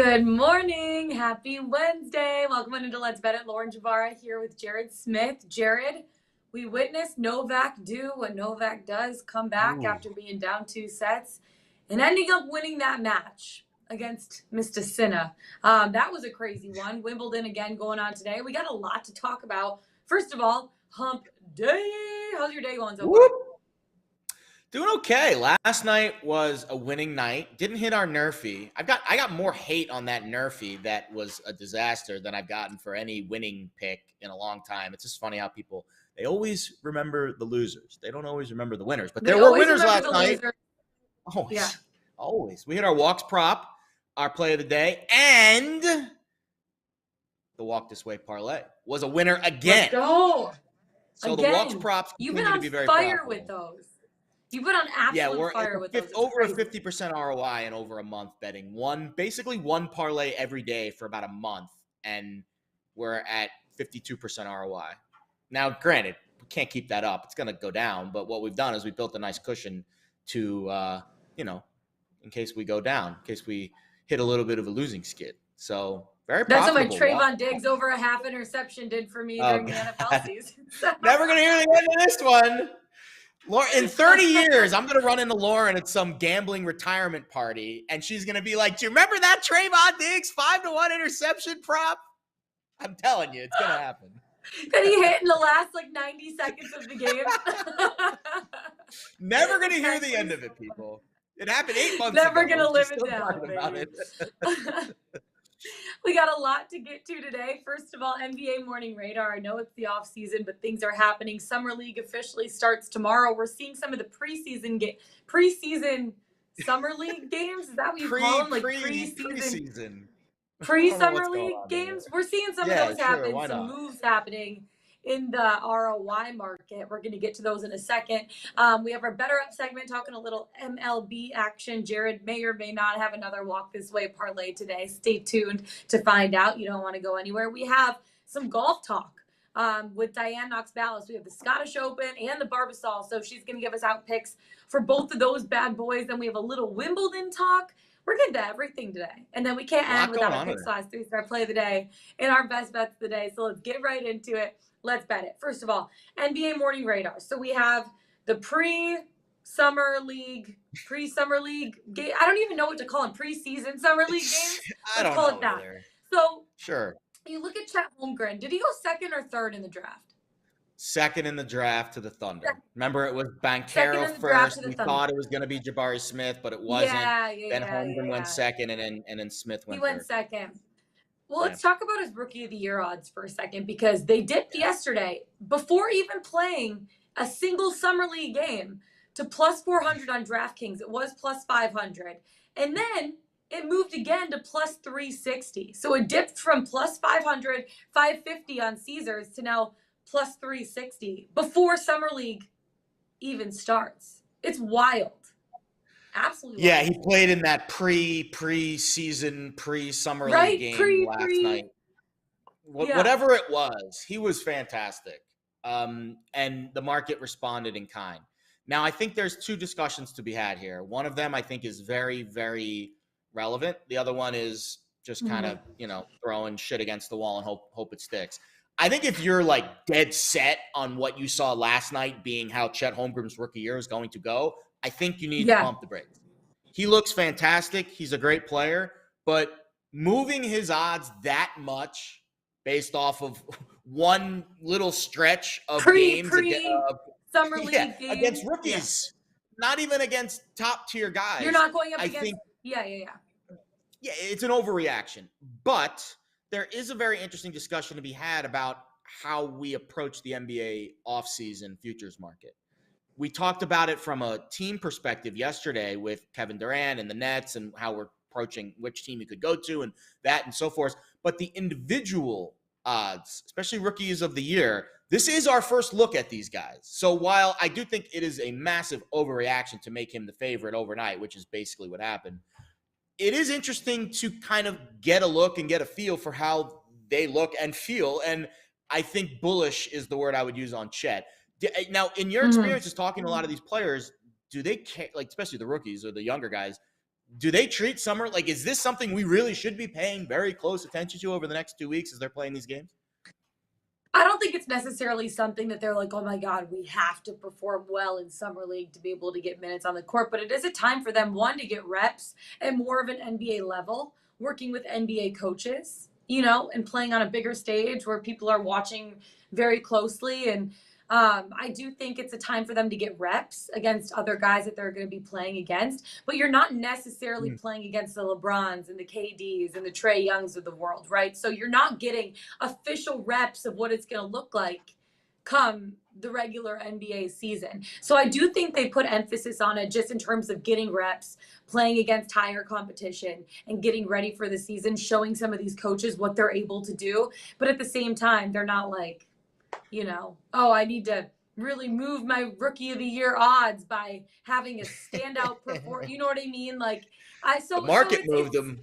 Good morning. Happy Wednesday. Welcome into Let's Bet It. Lauren Javara here with Jared Smith. Jared, we witnessed Novak do what Novak does, come back after being down 2 sets and ending up winning that match against Mr. Sinner. That was a crazy one. Wimbledon again going on today. We got a lot to talk about. First of all, hump day. How's your day going so far? Doing okay. Last night was a winning night. Didn't hit our NRFI. I got more hate on that NRFI that was a disaster than I've gotten for any winning pick in a long time. It's just funny how people, they always remember the losers. They don't always remember the winners. But there were winners last night. Always. Yeah. Always. We hit our walks prop, our play of the day, and the walk this way parlay was a winner again. Let's go. So again, the walks props continue to be very profitable. You've been on fire with those. You've been on absolute fire with those. Over a 50% ROI and over a month betting. Basically one parlay every day for about a month, and we're at 52% ROI. Now, granted, we can't keep that up. It's going to go down, but what we've done is we built a nice cushion to, in case we go down, in case we hit a little bit of a losing skid. So very profitable. That's what my Trayvon Diggs over a half interception did for me during the NFL season. Never going to hear the end of this one. Lauren, in 30 years, I'm going to run into Lauren at some gambling retirement party, and she's going to be like, do you remember that Trayvon Diggs 5-1 interception prop? I'm telling you, it's going to happen. That he hit in the last, 90 seconds of the game. Never going to hear the end of it, people. It happened 8 months ago. Never going to live it down, baby. We got a lot to get to today. First of all, NBA Morning Radar. I know it's the off season, but things are happening. Summer League officially starts tomorrow. We're seeing some of the preseason Summer League games. Is that what you call them? Preseason. Pre-Summer League games. We're seeing some of those happen. Some moves happening in the ROI market. We're going to get to those in a second. We have our Better Up segment talking a little MLB action. Jared may or may not have another walk this way parlay today. Stay tuned to find out. You don't want to go anywhere. We have some golf talk with Diane Knox Ballas. We have the Scottish Open and the Barbasol. So she's going to give us out picks for both of those bad boys. Then we have a little Wimbledon talk. We're getting to everything today. And then we can't end without a Pickswise 3-star play of the day and our best bets of the day. So let's get right into it. Let's bet it. First of all, NBA Morning Radar. So we have the pre-Summer League game. I don't even know what to call them. Preseason Summer League games. Let's call it that. Either. So sure. You look at Chet Holmgren. Did he go second or third in the draft? Second in the draft to the Thunder. Remember, it was Banchero first. We thought it was going to be Jabari Smith, but it wasn't. Then Holmgren went second, and then Smith went third. He went second. Well, let's talk about his Rookie of the Year odds for a second, because they dipped yesterday before even playing a single Summer League game to plus 400 on DraftKings. It was plus 500. And then it moved again to plus 360. So it dipped from plus 500, 550 on Caesars to now plus 360 before Summer League even starts. It's wild. Absolutely. Yeah, he played in that pre-season, pre-Summer League game last night. Whatever it was, he was fantastic. And the market responded in kind. Now, I think there's two discussions to be had here. One of them, I think, is very, very relevant. The other one is just kind of, throwing shit against the wall and hope it sticks. I think if you're dead set on what you saw last night being how Chet Holmgren's rookie year is going to go, I think you need to pump the brakes. He looks fantastic. He's a great player, but moving his odds that much based off of one little stretch of games Summer League games against rookies, not even against top tier guys. You're not going up against. Yeah, it's an overreaction, but there is a very interesting discussion to be had about how we approach the NBA offseason futures market. We talked about it from a team perspective yesterday with Kevin Durant and the Nets and how we're approaching which team you could go to and that and so forth. But the individual odds, especially rookies of the year, this is our first look at these guys. So while I do think it is a massive overreaction to make him the favorite overnight, which is basically what happened, it is interesting to kind of get a look and get a feel for how they look and feel. And I think bullish is the word I would use on Chet. Now, in your experiences talking to a lot of these players, do they care, especially the rookies or the younger guys, do they treat summer like, is this something we really should be paying very close attention to over the next 2 weeks as they're playing these games? I don't think it's necessarily something that they're like, oh my God, we have to perform well in Summer League to be able to get minutes on the court. But it is a time for them, one, to get reps at more of an NBA level, working with NBA coaches, and playing on a bigger stage where people are watching very closely. And I do think it's a time for them to get reps against other guys that they're going to be playing against. But you're not necessarily playing against the LeBrons and the KDs and the Trae Youngs of the world, right? So you're not getting official reps of what it's going to look like come the regular NBA season. So I do think they put emphasis on it just in terms of getting reps, playing against higher competition, and getting ready for the season, showing some of these coaches what they're able to do. But at the same time, they're not like, oh, I need to really move my rookie of the year odds by having a standout performance. You know what I mean? Like, the market moved them.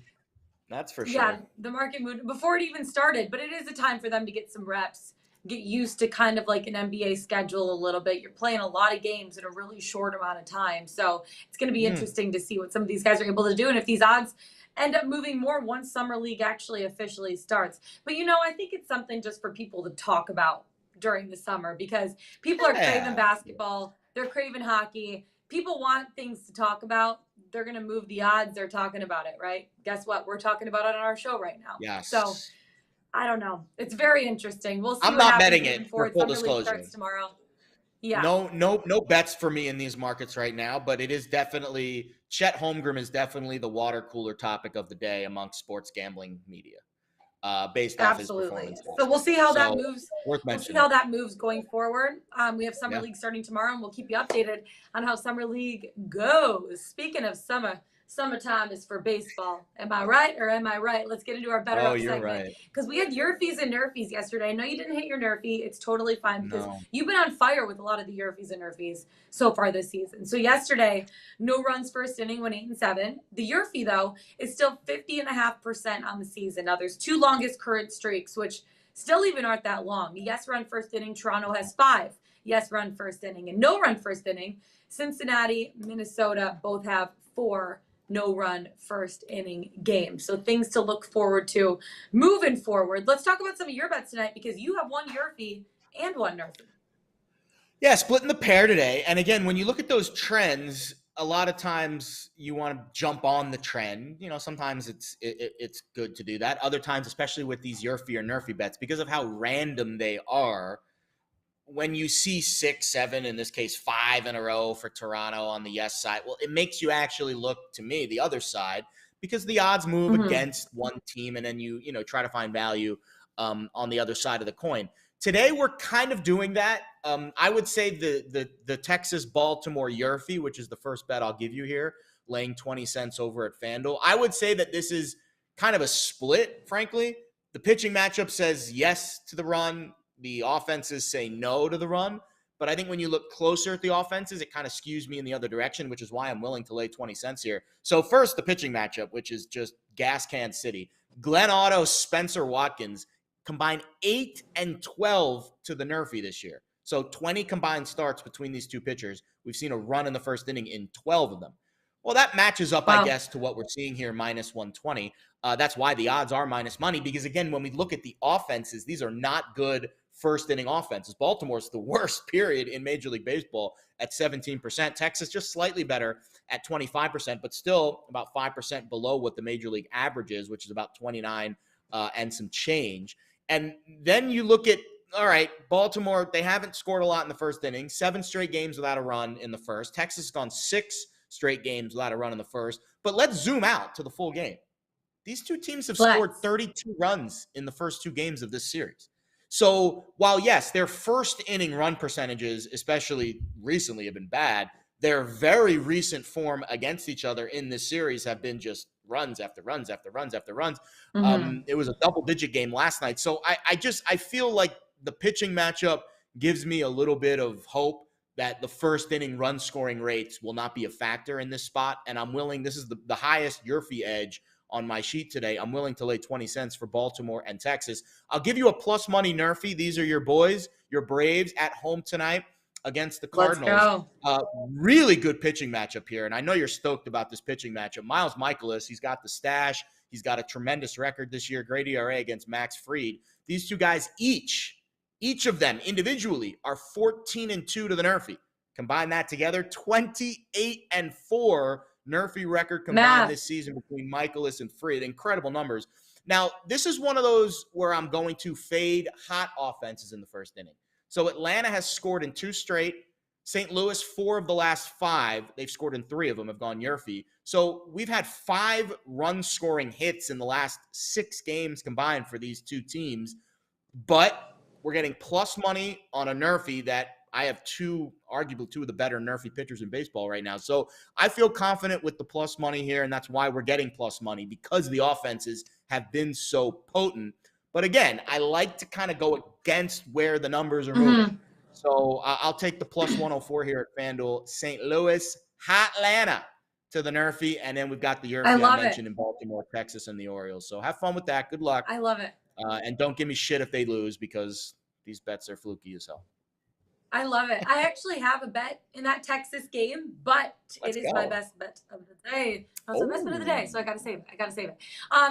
That's for sure. Yeah, the market moved before it even started, but it is a time for them to get some reps, get used to kind of like an NBA schedule a little bit. You're playing a lot of games in a really short amount of time. So it's going to be interesting to see what some of these guys are able to do. And if these odds end up moving more once Summer League actually officially starts. But, I think it's something just for people to talk about during the summer, because people are craving basketball. They're craving hockey. People want things to talk about. They're going to move the odds. They're talking about it, right? Guess what? We're talking about it on our show right now. Yes. So I don't know. It's very interesting. We'll see. I'm not betting it for full disclosure. Starts tomorrow. Yeah. No bets for me in these markets right now, but it is definitely, Chet Holmgren is definitely the water cooler topic of the day amongst sports gambling media. Based off his performance. So we'll see how that moves. We'll see how that moves going forward. We have Summer League starting tomorrow, and we'll keep you updated on how Summer League goes. Speaking of summertime is for baseball. Am I right or am I right? Let's get into our better up segment. Right. Because we had YRFIs and NRFIs yesterday. I know you didn't hit your NRFI. It's totally fine because you've been on fire with a lot of the YRFIs and NRFIs so far this season. So yesterday, no runs first inning, went 8-7. The YRFI, though, is still 50.5% on the season. Now, there's 2 longest current streaks, which still even aren't that long. The yes run first inning, Toronto has 5 yes run first inning. And no run first inning, Cincinnati, Minnesota both have 4 no-run first inning games. So things to look forward to moving forward. Let's talk about some of your bets tonight, because you have one YRFI and one NRFI. Yeah, splitting the pair today. And again, when you look at those trends, a lot of times you want to jump on the trend. Sometimes it's good to do that. Other times, especially with these YRFI or NRFI bets, because of how random they are, when you see 6, 7, in this case, 5 in a row for Toronto on the yes side, well, it makes you actually look, to me, the other side, because the odds move against one team, and then you try to find value on the other side of the coin. Today, we're kind of doing that. I would say the Texas-Baltimore YRFI, which is the first bet I'll give you here, laying 20 cents over at FanDuel. I would say that this is kind of a split, frankly. The pitching matchup says yes to the run. The offenses say no to the run. But I think when you look closer at the offenses, it kind of skews me in the other direction, which is why I'm willing to lay 20 cents here. So first, the pitching matchup, which is just gas can city. Glenn Otto, Spencer Watkins combined 8 and 12 to the NRFI this year. So 20 combined starts between these two pitchers. We've seen a run in the first inning in 12 of them. Well, that matches up, I guess, to what we're seeing here, minus 120. That's why the odds are minus money, because, again, when we look at the offenses, these are not good first inning offenses. Baltimore's the worst, period, in Major League Baseball at 17%. Texas just slightly better at 25%, but still about 5% below what the Major League average is, which is about 29 and some change. And then you look at, all right, Baltimore, they haven't scored a lot in the first inning, 7 straight games without a run in the first. Texas has gone 6 straight games without a run in the first. But let's zoom out to the full game. These two teams have scored 32 runs in the first 2 games of this series. So while, yes, their first inning run percentages, especially recently, have been bad, their very recent form against each other in this series have been just runs after runs after runs after runs. It was a double-digit game last night. So I feel like the pitching matchup gives me a little bit of hope that the first inning run scoring rates will not be a factor in this spot. And I'm willing, this is the highest YRFI edge on my sheet today. I'm willing to lay 20 cents for Baltimore and Texas. I'll give you a plus money NRFI. These are your boys, your Braves, at home tonight against the Let's Cardinals. go. Really good pitching matchup here. And I know you're stoked about this pitching matchup. Miles Michaelis, he's got the stash. He's got a tremendous record this year, great ERA against Max Fried. These two guys each of them individually are 14-2 to the NRFI. Combine that together, 28-4 NRFI record combined this season between Michaelis and Fried. Incredible numbers. Now, this is one of those where I'm going to fade hot offenses in the first inning. So Atlanta has scored in 2 straight. St. Louis, 4 of the last 5. They've scored in 3 of them, have gone YRFI. So we've had 5 run-scoring hits in the last 6 games combined for these two teams. But we're getting plus money on a NRFI that I have arguably two of the better NRFI pitchers in baseball right now. So I feel confident with the plus money here, and that's why we're getting plus money, because the offenses have been so potent. But again, I like to kind of go against where the numbers are moving. So I'll take the plus 104 here at FanDuel. St. Louis, Atlanta to the NRFI, and then we've got the YRFI I mentioned in Baltimore, Texas, and the Orioles. So have fun with that. Good luck. I love it. And don't give me shit if they lose, because these bets are fluky as hell. I love it. I actually have a bet in that Texas game, but it is my best bet of the day. It's my best bet of the day, so I got to save it.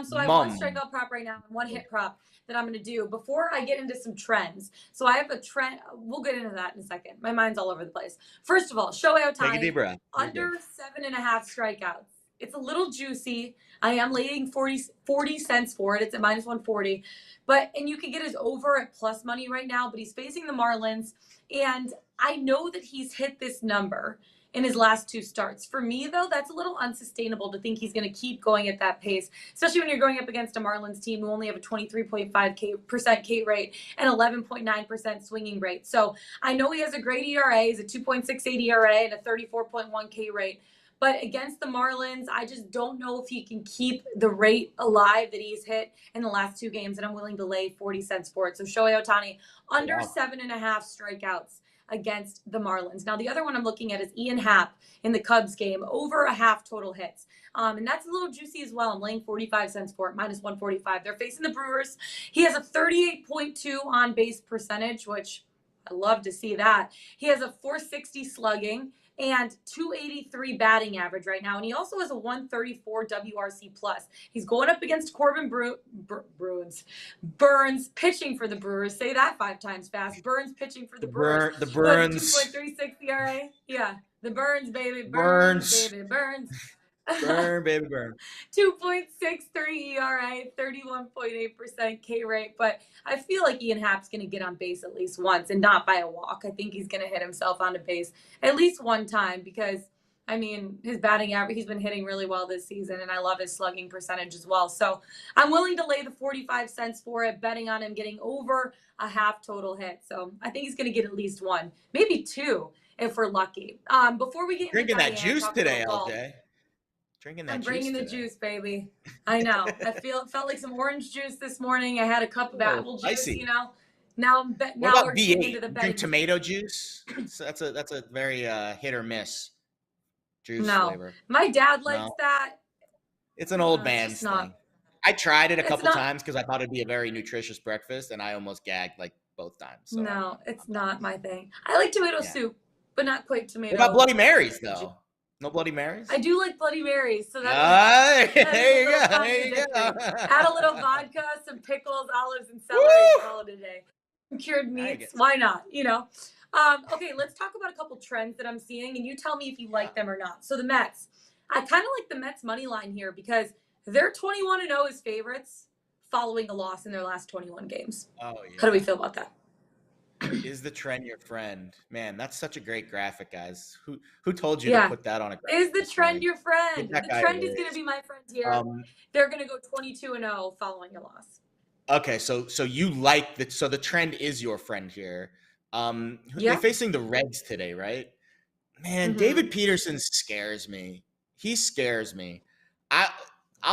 So I have one strikeout prop right now and one hit prop that I'm going to do before I get into some trends. So I have a trend. We'll get into that in a second. My mind's all over the place. First of all, Shohei Ohtani, take a deep breath. Under 7.5 strikeouts. It's a little juicy. I am laying 40 cents for it. It's at minus 140. And you can get his over at plus money right now, but he's facing the Marlins. And I know that he's hit this number in his last 2 starts. For me, though, that's a little unsustainable to think he's going to keep going at that pace, especially when you're going up against a Marlins team who only have a 23.5% K rate and 11.9% swinging rate. So I know he has a great ERA. He's a 2.68 ERA and a 34.1 K rate. But against the Marlins, I just don't know if he can keep the rate alive that he's hit in the last 2 games, and I'm willing to lay 40 cents for it. So Shohei Ohtani, under 7.5 strikeouts against the Marlins. Now, the other one I'm looking at is Ian Happ in the Cubs game, over a half total hits. And that's a little juicy as well. I'm laying 45 cents for it, minus 145. They're facing the Brewers. He has a 38.2 on-base percentage, which I love to see that. He has a 460 slugging and 283 batting average right now. And he also has a 134 WRC plus. He's going up against Corbin Burns pitching for the Brewers. Say that 5 times fast. Burns pitching for the Brewers. The Burns. 2.36 ERA. Yeah. The Burns, baby. Burns. Baby. Burns. Burn, baby, burn. 2.63 ERA, 31.8% K rate. But I feel like Ian Happ's going to get on base at least once, and not by a walk. I think he's going to hit himself on a base at least one time, because, I mean, his batting average, he's been hitting really well this season, and I love his slugging percentage as well. So I'm willing to lay the 45 cents for it, betting on him getting over a half total hit. So I think he's going to get at least 1, maybe 2 if we're lucky. Before we get drinking that juice today, LJ. I'm bringing the juice, baby. I know. Felt like some orange juice this morning. I had a cup of apple juice, you know. Now we're getting into the drink tomato juice. So that's a very hit or miss juice flavor. My dad likes that. It's an old man's thing. I tried it a couple times because I thought it'd be a very nutritious breakfast, and I almost gagged like both times. So. No, it's not my thing. I like tomato soup, but not quite tomato. What about Bloody Marys though? No Bloody Marys? I do like Bloody Marys, so that's there you go. Add a little vodka, some pickles, olives, and celery. Call it a day. Cured meats, why not? You know. Okay, let's talk about a couple trends that I'm seeing, and you tell me if you like them or not. So the Mets, I kind of like the Mets money line here because they're 21-0 as favorites, following a loss in their last 21 games. Oh yeah. How do we feel about that? Is the trend your friend? Man, that's such a great graphic, guys. Who told you to put that on a graphic? Is the trend your friend? The trend is going to be my friend here. They're going to go 22-0 following a loss. Okay, so you like that. So the trend is your friend here. They're facing the Reds today, right? Man, David Peterson scares me. He scares me. I'm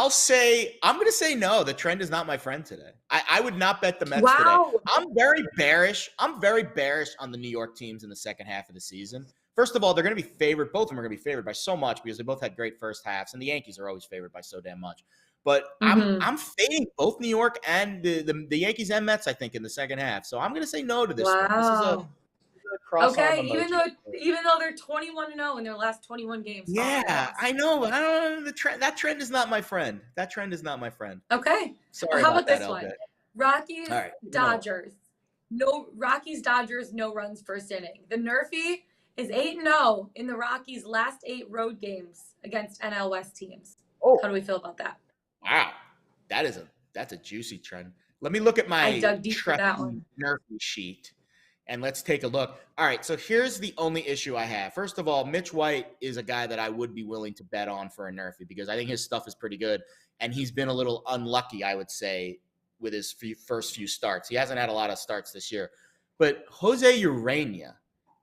going to say no. The trend is not my friend today. I would not bet the Mets today. I'm very bearish. I'm very bearish on the New York teams in the second half of the season. First of all, they're going to be favored. Both of them are going to be favored by so much because they both had great first halves, and the Yankees are always favored by so damn much. But I'm fading both New York and the Yankees and Mets, I think, in the second half. So I'm going to say no to this one. This is cross-arm Okay, emoji. even though they're 21-0 in their last 21 games. Yeah, I know. I don't know the trend. That trend is not my friend. Okay. Sorry How about about that, this LJ. one? Rockies, All right, Dodgers. No Rockies, Dodgers, no runs first inning. The NRFI is 8-0 in the Rockies' last 8 road games against NL West teams. Oh, how do we feel about that? Wow, that's a juicy trend. Let me look at my I dug deep for that one. NRFI sheet, and let's take a look. All right, so here's the only issue I have. First of all, Mitch White is a guy that I would be willing to bet on for a NRFI because I think his stuff is pretty good, and he's been a little unlucky, I would say, with his first few starts. He hasn't had a lot of starts this year. But Jose Urena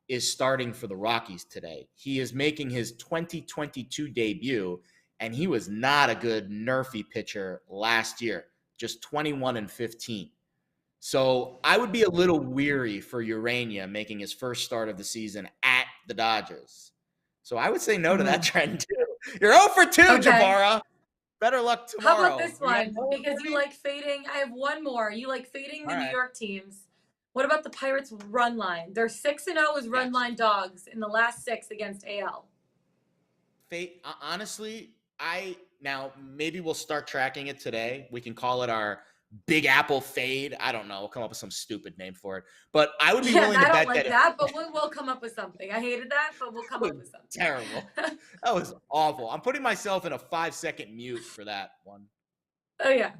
is starting for the Rockies today. He is making his 2022 debut, and he was not a good NRFI pitcher last year, just 21-15. So I would be a little weary for Urena making his first start of the season at the Dodgers. So I would say no to that trend too. You're 0 for 2, okay. Jabara. Better luck tomorrow. How about this one? Because you like fading. I have one more. You like fading the New York teams. What about the Pirates' run line? They're 6-0 as run line dogs in the last 6 against AL. Honestly, now maybe we'll start tracking it today. We can call it our Big Apple fade. I don't know. We'll come up with some stupid name for it. But I would be willing to bet that. But we'll come up with something. I hated that, but we'll come up with something. Terrible. That was awful. I'm putting myself in a 5-second mute for that one. Oh, yeah.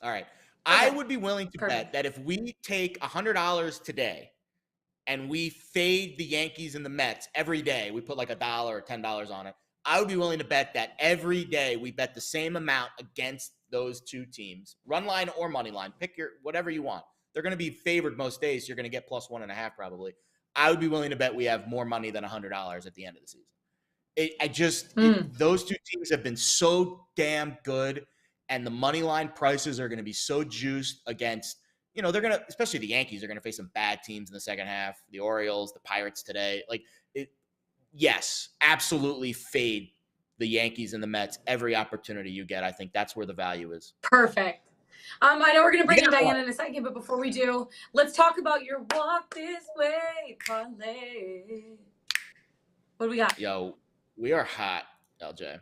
All right. Okay. I would be willing to bet that if we take $100 today and we fade the Yankees and the Mets every day, we put like $1 or $10 on it, I would be willing to bet that every day we bet the same amount against those two teams, run line or money line, pick your whatever you want. They're going to be favored most days. So you're going to get plus 1.5 probably. I would be willing to bet we have more money than $100 at the end of the season. Those two teams have been so damn good, and the money line prices are going to be so juiced against, they're going to, especially the Yankees are going to face some bad teams in the second half. The Orioles, the Pirates today. Yes, absolutely fade the Yankees and the Mets every opportunity you get. I think that's where the value is. Perfect. I know we're going to bring in Diane in a second, but before we do, let's talk about your Walk This Way parlay. What do we got? Yo, we are hot, LJ.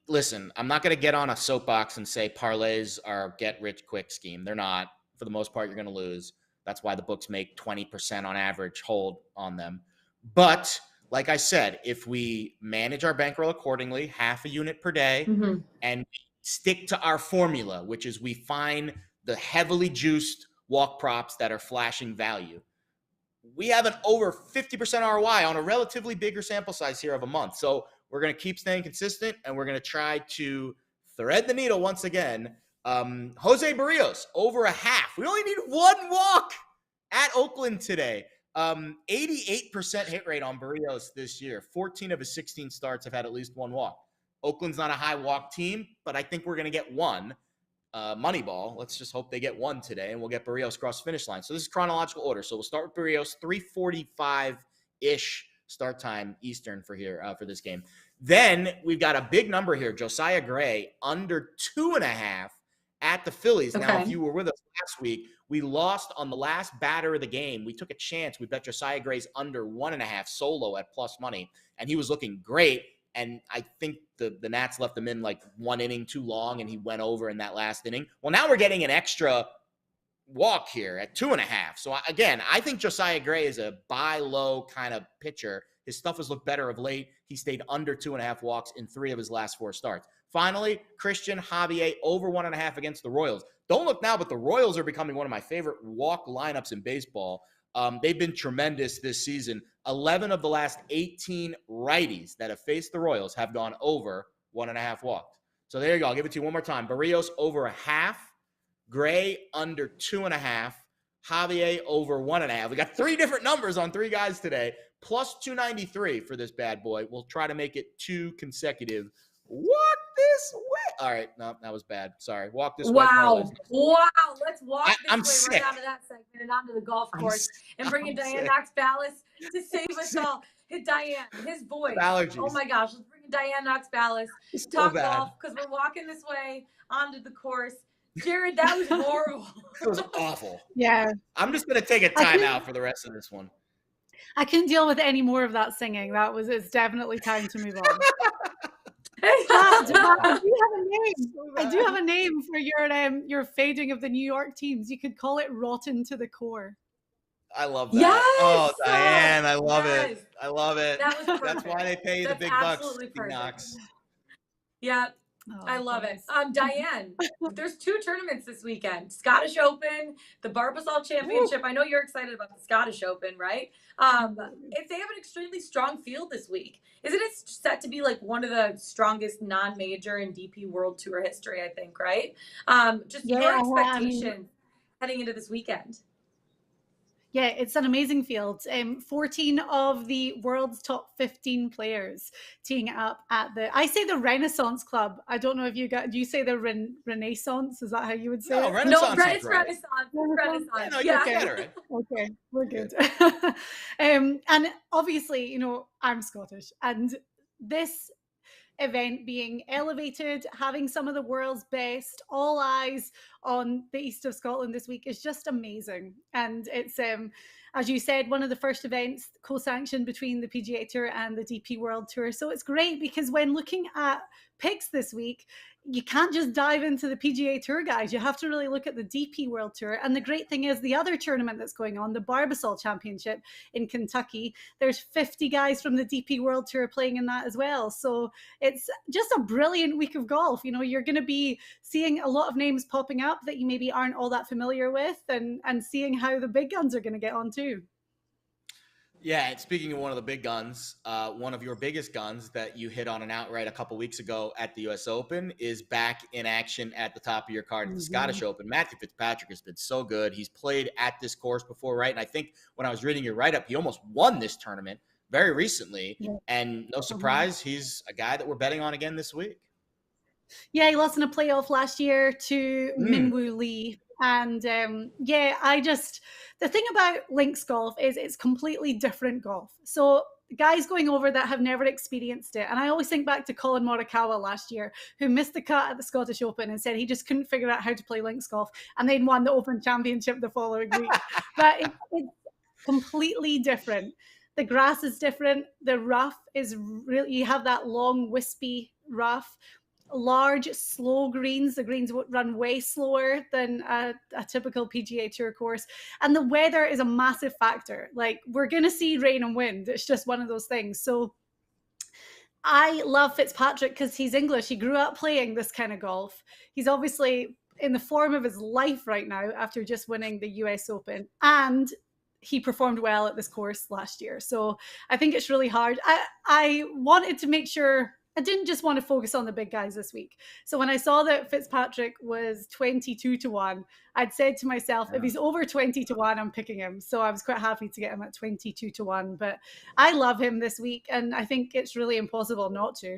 Listen, I'm not going to get on a soapbox and say parlays are get-rich-quick scheme. They're not. For the most part, you're going to lose. That's why the books make 20% on average hold on them. But like I said, if we manage our bankroll accordingly, half a unit per day, and stick to our formula, which is we find the heavily juiced walk props that are flashing value, we have an over 50% ROI on a relatively bigger sample size here of a month. So we're going to keep staying consistent, and we're going to try to thread the needle once again. Jose Barrios, over a half. We only need one walk at Oakland today. 88% hit rate on Barrios this year. 14 of his 16 starts have had at least one walk. Oakland's not a high walk team, but I think we're going to get one. Moneyball. Let's just hope they get one today, and we'll get Barrios across the finish line. So this is chronological order. So we'll start with Barrios, 3:45-ish start time Eastern for this game. Then we've got a big number here. Josiah Gray, under 2.5 at the Phillies. Okay. Now, if you were with us last week, we lost on the last batter of the game. We took a chance. We bet Josiah Gray's under 1.5 solo at plus money, and he was looking great. And I think the Nats left him in like one inning too long, and he went over in that last inning. Well, now we're getting an extra walk here at 2.5. So again, I think Josiah Gray is a buy low kind of pitcher. His stuff has looked better of late. He stayed under 2.5 walks in 3 of his last 4 starts. Finally, Christian Javier over 1.5 against the Royals. Don't look now, but the Royals are becoming one of my favorite walk lineups in baseball. They've been tremendous this season. 11 of the last 18 righties that have faced the Royals have gone over 1.5 walks. So there you go. I'll give it to you one more time. Barrios over 0.5. Gray under 2.5. Javier over 1.5. We got 3 different numbers on 3 guys today. Plus 293 for this bad boy. We'll try to make it 2 consecutive. Walk this way. All right. No, that was bad. Sorry. Walk this way. Wow. Let's walk this way right onto that segment and onto the golf course and bring in Diane Knox Ballas to save us all. Hey, Diane, his voice. Allergies. Oh, my gosh. Let's bring in Diane Knox Ballas to talk golf because we're walking this way onto the course. Jared, that was horrible. It was awful. Yeah. I'm just going to take a timeout for the rest of this one. I couldn't deal with any more of that singing. It's definitely time to move on. I do have a name. I do have a name for your fading of the New York teams. You could call it Rotten to the Core. I love that. Yes! Oh, Diane, I love it. I love it. That was That's why they pay you the big bucks. Knox. Yeah. I love it. Diane, there's 2 tournaments this weekend. Scottish Open, the Barbasol Championship. I know you're excited about the Scottish Open, right? They have an extremely strong field this week. Isn't it set to be like one of the strongest non-major in DP World Tour history, I think, right? Your expectations heading into this weekend. Yeah, it's an amazing field. 14 of the world's top 15 players teeing up at I say the Renaissance Club. I don't know if do you say the Renaissance? Is that how you would say it? Renaissance. No, it's Renaissance. Renaissance. Yeah, no, you're right. Okay, we're good. And obviously, I'm Scottish, and this event being elevated, having some of the world's best, all eyes on the east of Scotland this week is just amazing. And it's, as you said, one of the first events co-sanctioned between the PGA Tour and the DP World Tour. So it's great because when looking at picks this week, you can't just dive into the PGA Tour guys. You have to really look at the DP World Tour. And the great thing is the other tournament that's going on, the Barbasol Championship in Kentucky, there's 50 guys from the DP World Tour playing in that as well. So it's just a brilliant week of golf. You're going to be seeing a lot of names popping up that you maybe aren't all that familiar with, and seeing how the big guns are going to get on too. Yeah, and speaking of one of the big guns, one of your biggest guns that you hit on an outright a couple weeks ago at the U.S. Open is back in action at the top of your card at the Scottish Open. Matthew Fitzpatrick has been so good. He's played at this course before, right? And I think when I was reading your write-up, he almost won this tournament very recently. Yeah. And no surprise, he's a guy that we're betting on again this week. Yeah, he lost in a playoff last year to Minwoo Lee. And the thing about links golf is it's completely different golf. So guys going over that have never experienced it. And I always think back to Colin Morikawa last year, who missed the cut at the Scottish Open and said he just couldn't figure out how to play links golf, and then won the Open Championship the following week. But it's completely different. The grass is different. The rough is really, you have that long, wispy rough. Large, slow greens. The greens would run way slower than a typical PGA Tour course. And the weather is a massive factor. Like, we're going to see rain and wind. It's just one of those things. So I love Fitzpatrick because he's English. He grew up playing this kind of golf. He's obviously in the form of his life right now after just winning the US Open. And he performed well at this course last year. So I think it's really hard. I wanted to make sure I didn't just want to focus on the big guys this week. So when I saw that Fitzpatrick was 22-1, I'd said to myself, if he's over 20-1, I'm picking him. So I was quite happy to get him at 22-1. But I love him this week, and I think it's really impossible not to.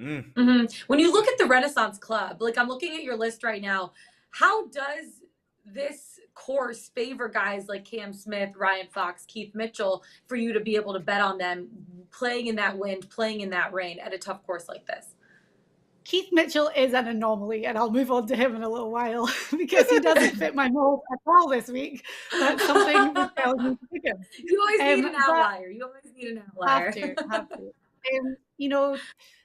Mm-hmm. When you look at the Renaissance Club, like I'm looking at your list right now, how does this course favor guys like Cam Smith, Ryan Fox, Keith Mitchell for you to be able to bet on them playing in that wind, playing in that rain at a tough course like this? Keith Mitchell is an anomaly, and I'll move on to him in a little while because he doesn't fit my mold at all this week. That's something that tells me to pick him. You always need an outlier. You always need an outlier. Have to.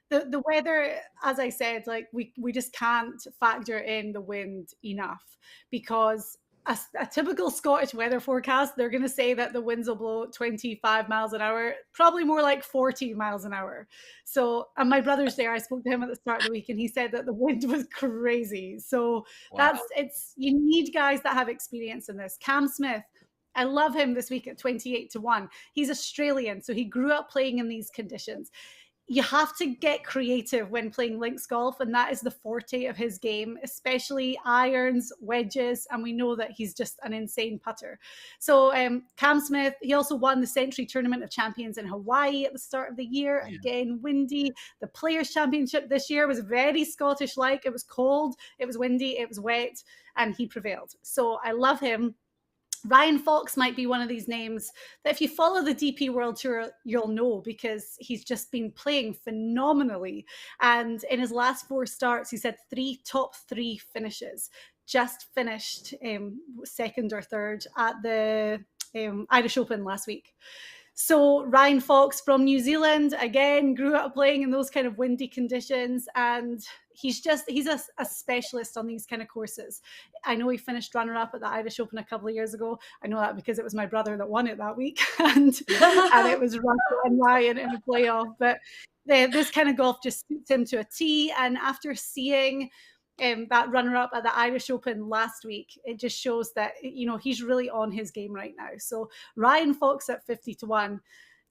The weather, as I said, like we just can't factor in the wind enough, because a typical Scottish weather forecast, they're going to say that the winds will blow 25 miles an hour, probably more like 40 miles an hour. So, and my brother's there. I spoke to him at the start of the week, and he said that the wind was crazy. So you need guys that have experience in this. Cam Smith, I love him this week at 28-1. He's Australian, so he grew up playing in these conditions. You have to get creative when playing links golf, and that is the forte of his game, especially irons, wedges, and we know that he's just an insane putter. So Cam Smith, he also won the Century Tournament of Champions in Hawaii at the start of the year. Yeah. Again, windy. The Players' Championship this year was very Scottish-like. It was cold, it was windy, it was wet, and he prevailed. So I love him. Ryan Fox might be one of these names that if you follow the DP World Tour, you'll know, because he's just been playing phenomenally. And in his last 4 starts, he's had 3 top 3 finishes. Just finished second or third at the Irish Open last week. So Ryan Fox from New Zealand, again, grew up playing in those kind of windy conditions, and he's a specialist on these kind of courses. I know he finished runner-up at the Irish Open a couple of years ago. I know that because it was my brother that won it that week, and it was Russell and Ryan in a playoff. But this kind of golf just suits him to a T, and after seeing that runner-up at the Irish Open last week, it just shows that, he's really on his game right now. So Ryan Fox at 50-1,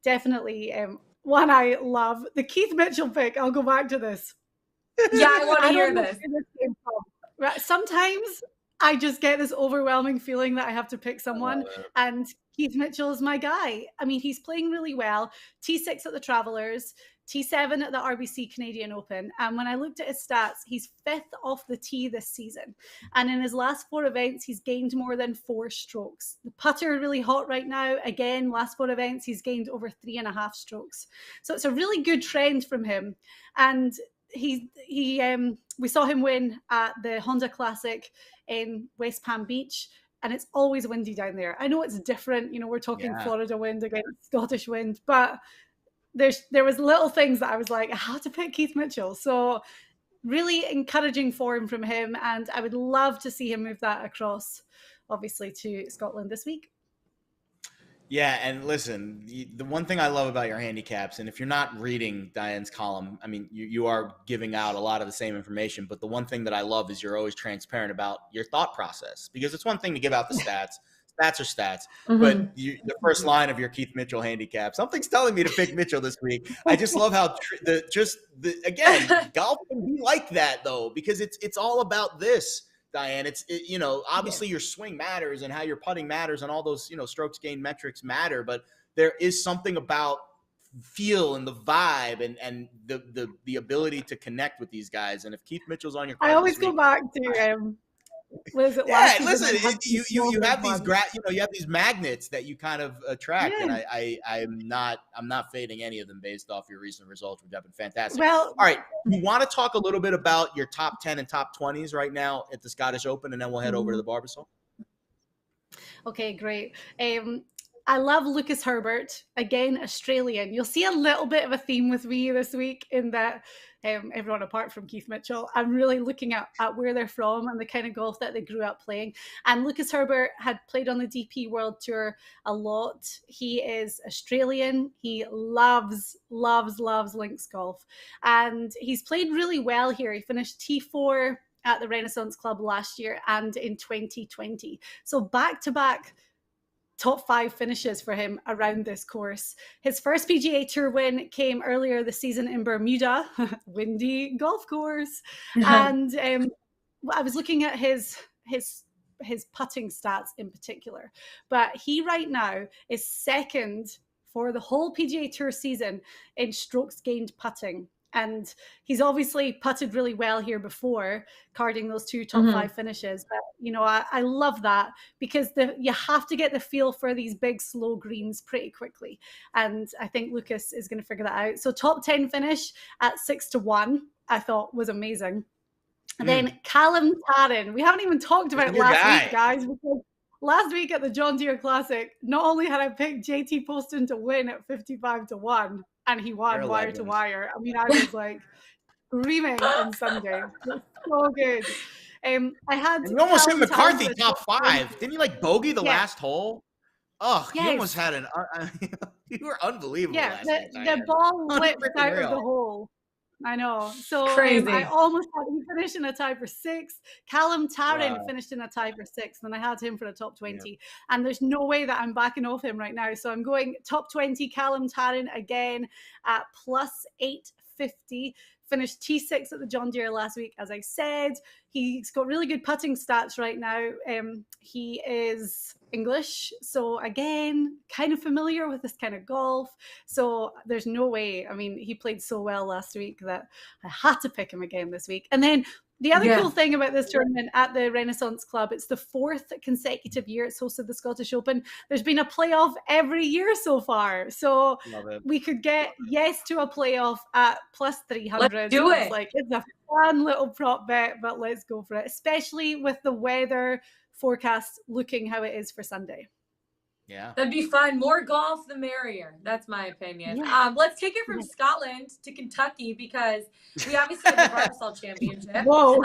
definitely one I love. The Keith Mitchell pick, I'll go back to this. Yeah, I want to hear this. Sometimes I just get this overwhelming feeling that I have to pick someone, and Keith Mitchell is my guy. I mean, he's playing really well. T6 at the Travelers, T7 at the RBC Canadian Open. And when I looked at his stats, he's 5th off the tee this season. And in his last 4 events, he's gained more than 4 strokes. The putter really hot right now. Again, last 4 events, he's gained over 3.5 strokes. So it's a really good trend from him. And we saw him win at the Honda Classic in West Palm Beach, and it's always windy down there. I know it's different. We're talking Florida wind against Scottish wind, but there was little things that I was like, I have to pick Keith Mitchell. So really encouraging form from him, and I would love to see him move that across, obviously, to Scotland this week. Yeah, and listen, the one thing I love about your handicaps, and if you're not reading Diane's column, I mean, you are giving out a lot of the same information, but the one thing that I love is you're always transparent about your thought process, because it's one thing to give out the stats. Stats are stats, but the first line of your Keith Mitchell handicap, something's telling me to pick Mitchell this week. I just love how again, golf can be like that though, because it's all about this. Diane, obviously your swing matters and how you're putting matters and all those, strokes gained metrics matter, but there is something about feel and the vibe and the ability to connect with these guys. And if Keith Mitchell's on your card, I always go back to was it yeah, listen, you have these you have these magnets that you kind of attract, and I'm not fading any of them based off your recent results, which have been fantastic. Well, all right, you want to talk a little bit about your top 10 and top 20s right now at the Scottish Open, and then we'll head over to the Barbasol. Okay, great. I love Lucas Herbert, again, Australian. You'll see a little bit of a theme with me this week in that everyone apart from Keith Mitchell, I'm really looking at where they're from and the kind of golf that they grew up playing. And Lucas Herbert had played on the DP World Tour a lot. He is Australian. He loves links golf. And he's played really well here. He finished T4 at the Renaissance Club last year and in 2020. So back-to-back top 5 finishes for him around this course. His first PGA Tour win came earlier this season in Bermuda, windy golf course. And I was looking at his putting stats in particular, but he right now is second for the whole PGA Tour season in strokes gained putting. And he's obviously putted really well here before, carding those 2 top 5 finishes. But, I love that because you have to get the feel for these big, slow greens pretty quickly. And I think Lucas is going to figure that out. So top 10 finish at 6-1, I thought was amazing. And then Callum Tarran, we haven't even talked about last week, guys, because last week at the John Deere Classic, not only had I picked JT Poston to win at 55-1, and he won wire to wire. I mean, I was like screaming on Sunday. It was so good. I had. And you almost hit McCarthy top 5. Didn't you bogey the last hole? Oh, yes. You almost had you were unbelievable. Yeah, last the ball whipped out of the hole. I know. So crazy. I almost had him finish in a tie for 6. Callum Tarran finished in a tie for 6, and I had him for the top 20. Yeah. And there's no way that I'm backing off him right now. So I'm going top 20, Callum Tarran again at plus 850. Finished T6 at the John Deere last week, as I said. He's got really good putting stats right now. He is English, so again, kind of familiar with this kind of golf. So there's no way. I mean, he played so well last week that I had to pick him again this week. And then The other cool thing about this tournament at the Renaissance Club, it's the 4th consecutive year it's hosted the Scottish Open. There's been a playoff every year so far. So we could get yes to a playoff at plus 300. Let's do it. It's a fun little prop bet, but let's go for it, especially with the weather forecast looking how it is for Sunday. Yeah. That'd be fun. More golf, the merrier. That's my opinion. Yeah. Let's take it from Scotland to Kentucky because we obviously have the Barbasol Championship. Whoa.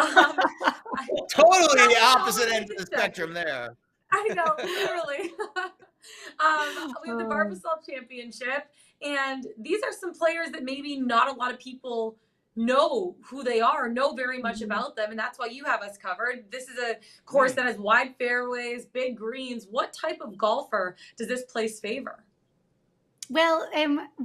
Totally the opposite end of the spectrum there. I know, literally. We have the Barbasol Championship, and these are some players that maybe not a lot of people know who they are, know very much about them, and that's why you have us covered. This is a course that has wide fairways, big greens. What type of golfer does this place favor? Well,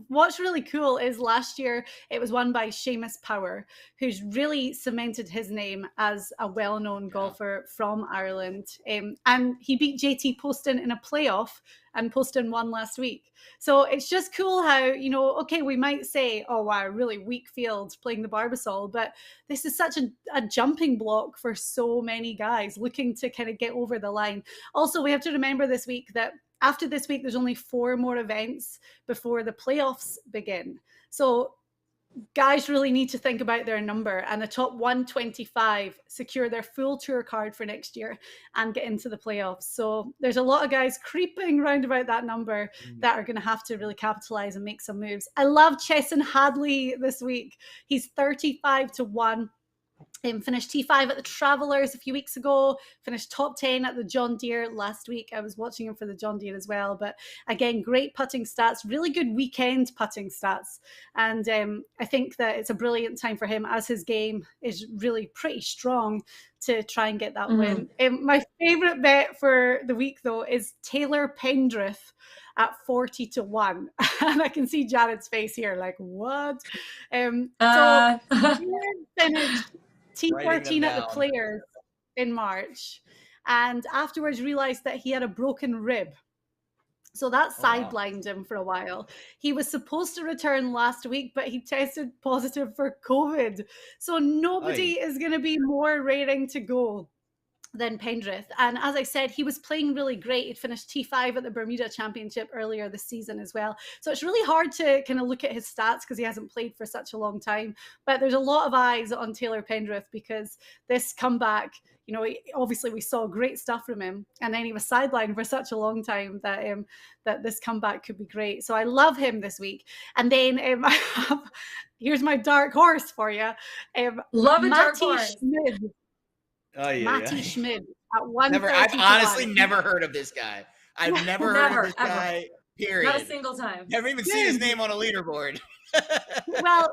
what's really cool is last year it was won by Seamus Power, who's really cemented his name as a well-known golfer from Ireland. And he beat JT Poston in a playoff, and Poston won last week. So it's just cool how, okay, we might say, oh, wow, really weak field playing the Barbasol, but this is such a jumping block for so many guys looking to kind of get over the line. Also, we have to remember this week that after this week, there's only 4 more events before the playoffs begin. So guys really need to think about their number, and the top 125 secure their full tour card for next year and get into the playoffs. So there's a lot of guys creeping around about that number that are going to have to really capitalize and make some moves. I love Chesson Hadley this week. He's 35-1. Finished T5 at the Travelers a few weeks ago, finished top 10 at the John Deere last week. I was watching him for the John Deere as well. But again, great putting stats, really good weekend putting stats. And I think that it's a brilliant time for him as his game is really pretty strong to try and get that win. My favorite bet for the week, though, is Taylor Pendrith at 40-1. And I can see Jared's face here like, what? So finished T13 at the Players in March, and afterwards realized that he had a broken rib. So that sidelined him for a while. He was supposed to return last week, but he tested positive for COVID. So nobody is going to be more raring to go than Pendrith. And as I said, he was playing really great. He'd finished T5 at the Bermuda Championship earlier this season as well. So it's really hard to kind of look at his stats because he hasn't played for such a long time. But there's a lot of eyes on Taylor Pendrith because this comeback, obviously we saw great stuff from him, and then he was sidelined for such a long time that that this comeback could be great. So I love him this week. And then here's my dark horse for you. Love a dark horse. Matty Schmid at 130. I've honestly never heard of this guy. I've never heard of this guy, period. Not a single time. Never even seen his name on a leaderboard. Well,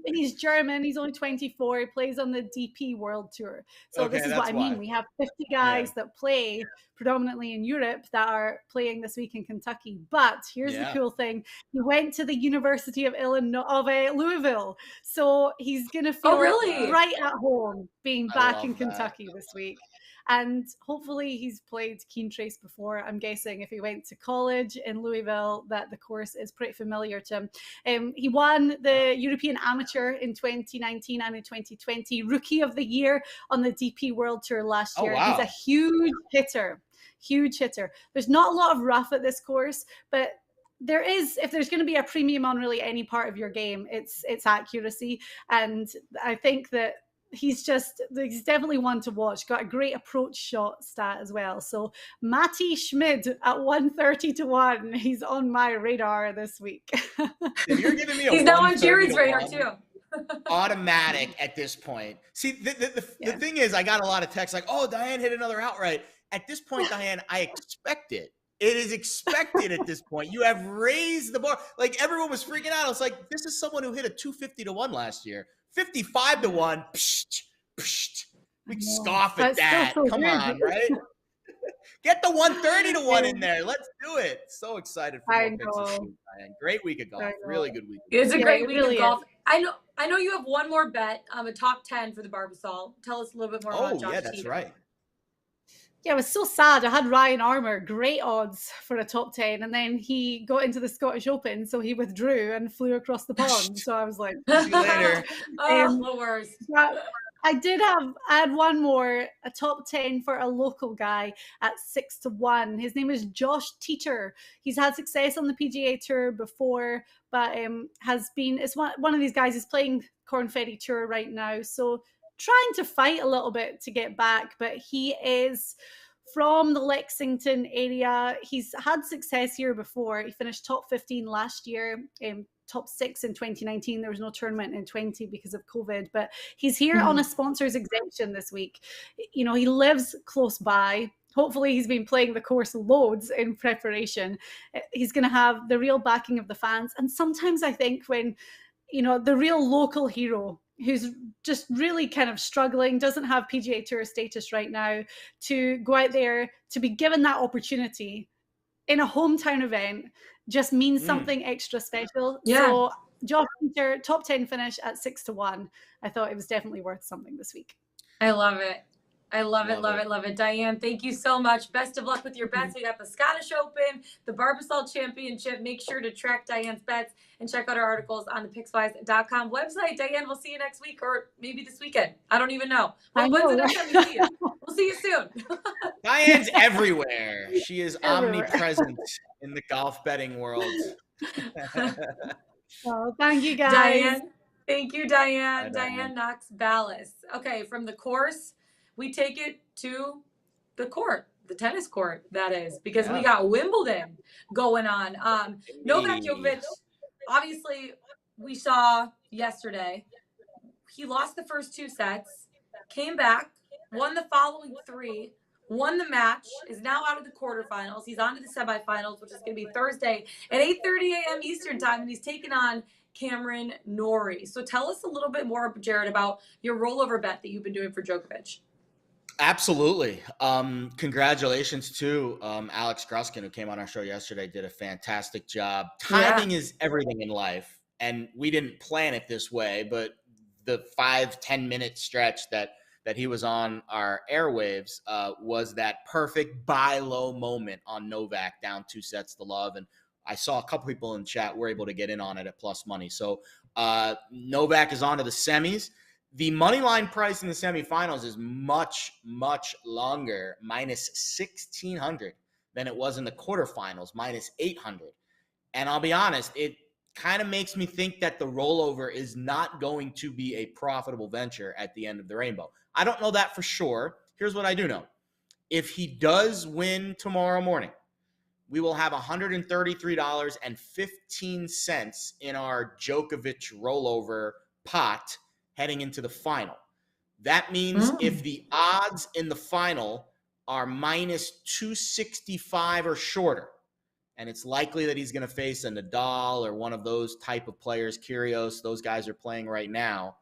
he's German. He's only 24. He plays on the DP World Tour. So this is what I mean. We have 50 guys that play predominantly in Europe that are playing this week in Kentucky. But here's the cool thing. He went to the University of Louisville. So he's going to feel right at home being back in Kentucky this week. And hopefully he's played Keen Trace before. I'm guessing if he went to college in Louisville, that the course is pretty familiar to him. He won the European Amateur in 2019 and in 2020. Rookie of the Year on the DP World Tour last year. He's a huge hitter. There's not a lot of rough at this course, but there is, if there's going to be a premium on really any part of your game, it's accuracy. And I think that he's definitely one to watch. Got a great approach shot stat as well. So Matty Schmid at 130-1. He's on my radar this week. You're giving me he's now on Jared's radar too. Automatic at this point. See, the thing is, I got a lot of texts like, "Oh, Diane hit another outright." At this point, Diane, I expect it. It is expected at this point. You have raised the bar. Like everyone was freaking out. I was like, "This is someone who hit a 250-1 last year." 55-1. Psh, psh. We can scoff at that. So come on, right? Get the 130-1 in there. Let's do it. So excited for more picks this week, Diane. Great week of golf. Really good week. It's a great week of golf. I know you have one more bet, a top 10 for the Barbasol. Tell us a little bit more about Josh. Oh, yeah, that's right. Yeah, it was so sad. I had Ryan Armour, great odds for a top 10, and then he got into the Scottish Open, so he withdrew and flew across the pond. So I was like, see you later. The worst. I had one more, a top 10 for a local guy at 6-1. His name is Josh Teeter. He's had success on the PGA Tour before, but it's one of these guys who's playing Corn Ferry Tour right now. So trying to fight a little bit to get back, but he is from the Lexington area. He's had success here before. He finished top 15 last year, top 6 in 2019. There was no tournament in 20 because of COVID, but he's here on a sponsor's exemption this week. You know, he lives close by. Hopefully he's been playing the course loads in preparation. He's going to have the real backing of the fans. And sometimes I think when, you know, the real local hero who's just really kind of struggling, doesn't have PGA Tour status right now, to go out there, to be given that opportunity in a hometown event just means something extra special. Yeah. So Josh Peter, top 10 finish at 6-1. I thought it was definitely worth something this week. I love it. I love it. Diane, thank you so much. Best of luck with your bets. We got the Scottish Open, the Barbasol Championship. Make sure to track Diane's bets and check out our articles on the Pickswise.com website. Diane, we'll see you next week, or maybe this weekend. I don't even know. Well, when's the next time we see you? We'll see you soon. Diane's everywhere. She is omnipresent in the golf betting world. Oh, thank you, guys. Diane. Thank you, Diane. Diane Knox Ballas. Okay, from the course, we take it to the court, the tennis court, that is, because we got Wimbledon going on. Novak Djokovic, obviously, we saw yesterday, he lost the first 2 sets, came back, won the following 3, won the match, is now out of the quarterfinals. He's on to the semifinals, which is going to be Thursday at 8:30 a.m. Eastern time, and he's taking on Cameron Norrie. So tell us a little bit more, Jared, about your rollover bet that you've been doing for Djokovic. Absolutely. Congratulations to Alex Gruskin, who came on our show yesterday, did a fantastic job. Timing is everything in life, and we didn't plan it this way, but the 5-10 minute stretch that he was on our airwaves was that perfect buy low moment on Novak, down 2 sets to love. And I saw a couple people in chat were able to get in on it at plus money. So Novak is on to the semis. The money line price in the semifinals is much, much longer, minus 1,600 than it was in the quarterfinals, minus 800. And I'll be honest, it kind of makes me think that the rollover is not going to be a profitable venture at the end of the rainbow. I don't know that for sure. Here's what I do know. If he does win tomorrow morning, we will have $133.15 in our Djokovic rollover pot heading into the final. That means if the odds in the final are minus 265 or shorter, and it's likely that he's going to face a Nadal or one of those type of players, Kyrgios, those guys are playing right now,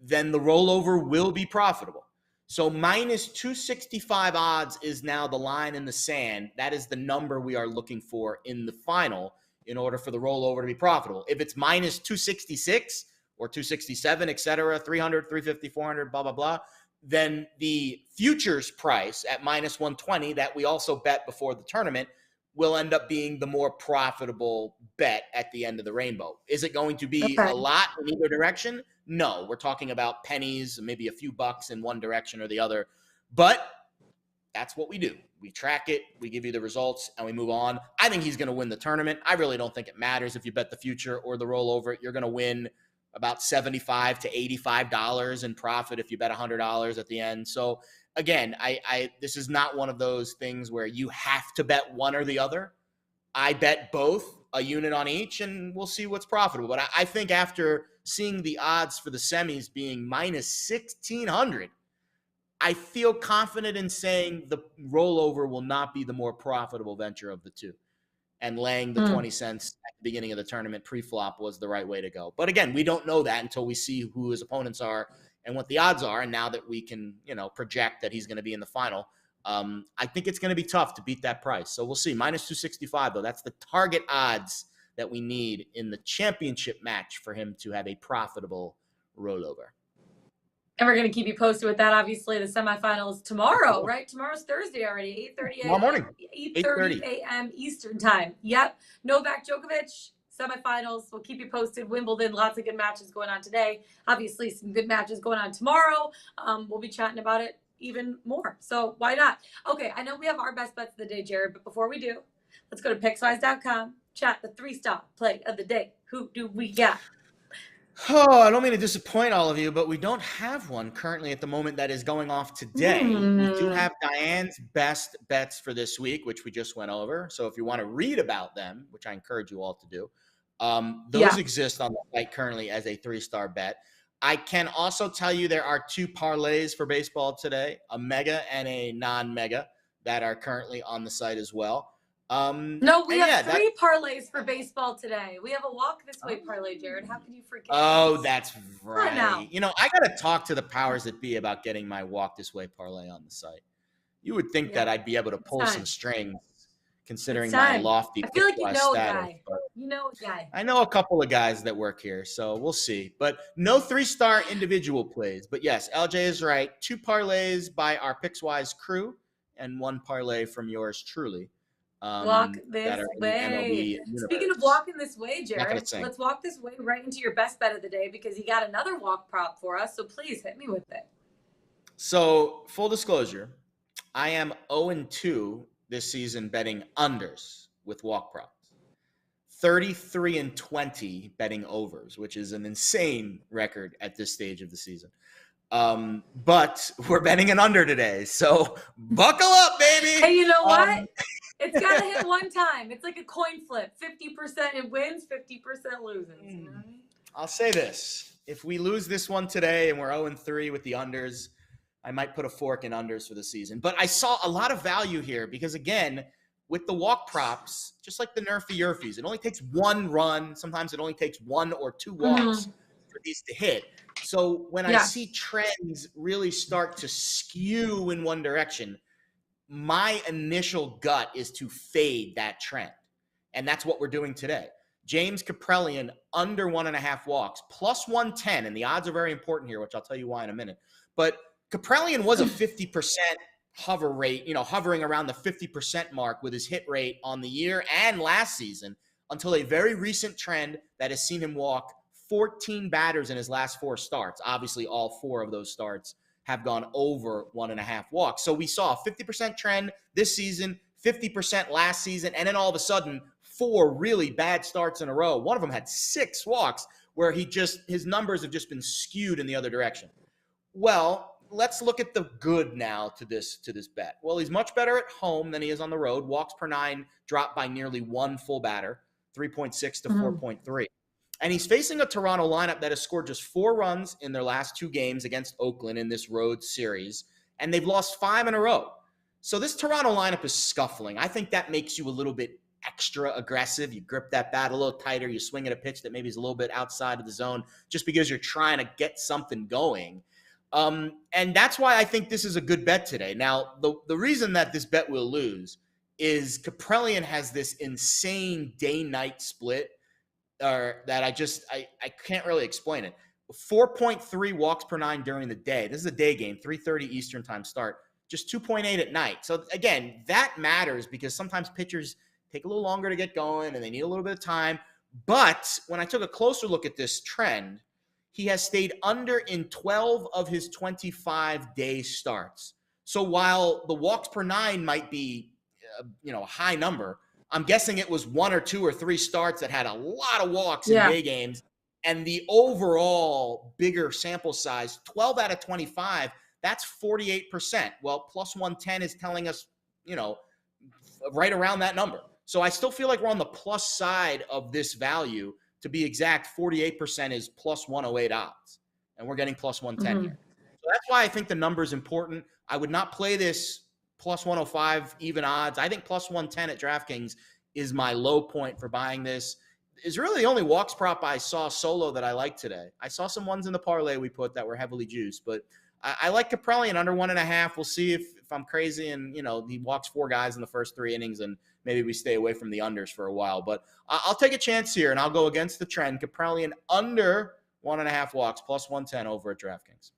then the rollover will be profitable. So minus 265 odds is now the line in the sand. That is the number we are looking for in the final in order for the rollover to be profitable. If it's minus 266 or 267, et cetera, 300, 350, 400, blah, blah, blah, then the futures price at minus 120 that we also bet before the tournament will end up being the more profitable bet at the end of the rainbow. Is it going to be a lot in either direction? No, we're talking about pennies, maybe a few bucks in one direction or the other. But that's what we do. We track it, we give you the results, and we move on. I think he's going to win the tournament. I really don't think it matters if you bet the future or the rollover. You're going to win about $75 to $85 in profit if you bet $100 at the end. So again, this is not one of those things where you have to bet one or the other. I bet both, a unit on each, and we'll see what's profitable. But I think after seeing the odds for the semis being minus 1,600, I feel confident in saying the rollover will not be the more profitable venture of the two. And laying the 20 cents at the beginning of the tournament pre-flop was the right way to go. But again, we don't know that until we see who his opponents are and what the odds are. And now that we can, project that he's going to be in the final, I think it's going to be tough to beat that price. So we'll see. Minus 265, though. That's the target odds that we need in the championship match for him to have a profitable rollover. And we're going to keep you posted with that. Obviously, the semifinals tomorrow, right? Tomorrow's Thursday already, 8:30 a.m. Tomorrow morning. 8:30 a.m. Eastern time. Yep. Novak Djokovic, semifinals. We'll keep you posted. Wimbledon, lots of good matches going on today. Obviously, some good matches going on tomorrow. We'll be chatting about it even more. So why not? Okay, I know we have our best bets of the day, Jared, but before we do, let's go to Pickswise.com, chat the 3-star play of the day. Who do we got? Oh, I don't mean to disappoint all of you, but we don't have one currently at the moment that is going off today. We do have Diane's best bets for this week, which we just went over. So if you want to read about them, which I encourage you all to do, those exist on the site currently as a 3-star bet. I can also tell you there are 2 parlays for baseball today, a mega and a non-mega, that are currently on the site as well. No, we have 3 parlays for baseball today. We have a walk this way parlay, Jared. How can you forget? Oh, that's right. You know, I got to talk to the powers that be about getting my walk this way parlay on the site. You would think that I'd be able to pull some strings considering my lofty. I feel like you know a guy. You know a guy. I know a couple of guys that work here, so we'll see. But no 3-star individual plays. But yes, LJ is right. 2 parlays by our Pickswise crew and 1 parlay from yours truly. Walk this way. Speaking of walking this way, Jared, let's walk this way right into your best bet of the day because you got another walk prop for us. So please hit me with it. So full disclosure, I am 0-2 this season betting unders with walk props. 33-20 betting overs, which is an insane record at this stage of the season. But we're betting an under today. So buckle up, baby. Hey, you know what? It's got to hit one time. It's like a coin flip. 50% it wins, 50% loses. You know what I mean? I'll say this. If we lose this one today and we're 0-3 with the unders, I might put a fork in unders for the season. But I saw a lot of value here because, again, with the walk props, just like the NRFI YRFIs, it only takes 1 run. Sometimes it only takes 1 or 2 walks for these to hit. So when I see trends really start to skew in one direction, my initial gut is to fade that trend. And that's what we're doing today. James Kaprelian under 1.5 walks, plus 110. And the odds are very important here, which I'll tell you why in a minute. But Kaprelian was a 50% hover rate, hovering around the 50% mark with his hit rate on the year and last season until a very recent trend that has seen him walk 14 batters in his last 4 starts. Obviously, all 4 of those starts have gone over 1.5 walks. So we saw a 50% trend this season, 50% last season, and then all of a sudden, 4 really bad starts in a row. One of them had 6 walks where his numbers have just been skewed in the other direction. Well, let's look at the good now to this bet. Well, he's much better at home than he is on the road. Walks per 9 dropped by nearly 1 full batter, 3.6 to 4.3. And he's facing a Toronto lineup that has scored just 4 runs in their last 2 games against Oakland in this road series, and they've lost 5 in a row. So this Toronto lineup is scuffling. I think that makes you a little bit extra aggressive. You grip that bat a little tighter. You swing at a pitch that maybe is a little bit outside of the zone just because you're trying to get something going. And that's why I think this is a good bet today. Now, the reason that this bet will lose is Kaprelian has this insane day-night split that I can't really explain it. 4.3 walks per 9 during the day. This is a day game, 3:30 Eastern time start, just 2.8 at night. So again, that matters because sometimes pitchers take a little longer to get going and they need a little bit of time. But when I took a closer look at this trend, he has stayed under in 12 of his 25 day starts. So while the walks per 9 might be, a high number, I'm guessing it was 1 or 2 or 3 starts that had a lot of walks in day games. And the overall bigger sample size, 12 out of 25, that's 48%. Well, plus 110 is telling us, right around that number. So I still feel like we're on the plus side of this value. To be exact, 48% is plus 108 odds. And we're getting plus 110 here. So that's why I think the number is important. I would not play this plus 105 even odds. I think plus 110 at DraftKings is my low point for buying this. Is really the only walks prop I saw solo that I like today. I saw some ones in the parlay we put that were heavily juiced, but I like Kaprelian under 1.5. We'll see if I'm crazy and, he walks 4 guys in the first 3 innings and maybe we stay away from the unders for a while. But I'll take a chance here and I'll go against the trend. Kaprelian under 1.5 walks, plus 110 over at DraftKings.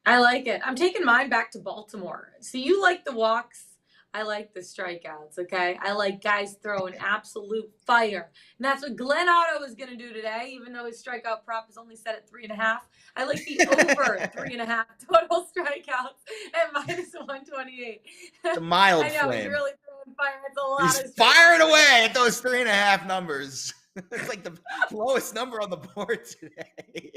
I like it. I'm taking mine back to Baltimore. So you like the walks. I like the strikeouts, okay? I like guys throwing absolute fire. And that's what Glenn Otto is going to do today, even though his strikeout prop is only set at 3.5. I like the over 3.5 total strikeouts at -128. The mild I know, flame. he's really throwing fire. It's a lot He's of firing away at those 3.5 numbers. It's like the lowest number on the board today.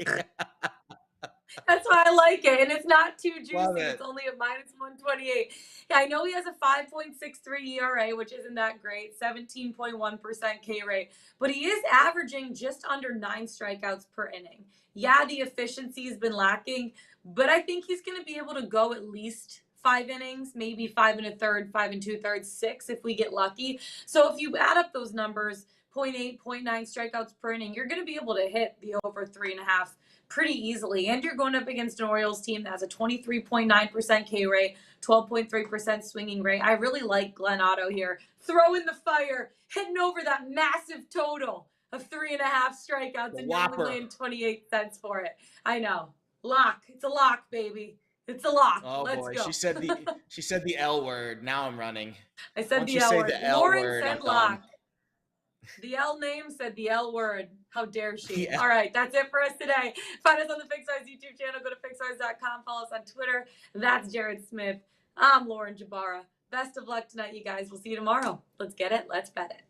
That's why I like it. And it's not too juicy. It's only a -128. Yeah, I know he has a 5.63 ERA, which isn't that great, 17.1% K rate, but he is averaging just under 9 strikeouts per inning. Yeah, the efficiency has been lacking, but I think he's going to be able to go at least 5 innings, maybe 5 1/3, 5 2/3, 6 if we get lucky. So if you add up those numbers, 0.8, 0.9 strikeouts per inning, you're going to be able to hit the over 3.5 pretty easily. And you're going up against an Orioles team that has a 23.9% K rate, 12.3% swinging rate. I really like Glenn Otto here. Throwing the fire, hitting over that massive total of 3.5 strikeouts, and you're only laying 28 cents for it. I know. Lock. It's a lock, baby. It's a lock. Oh, Let's boy. go. She said the L word. Now I'm running. I said the L word. Lauren said lock. The L name said the L word. How dare she? Yeah. All right, that's it for us today. Find us on the Pickswise YouTube channel. Go to pickswise.com. Follow us on Twitter. That's Jared Smith. I'm Lauren Jabara. Best of luck tonight, you guys. We'll see you tomorrow. Let's get it. Let's bet it.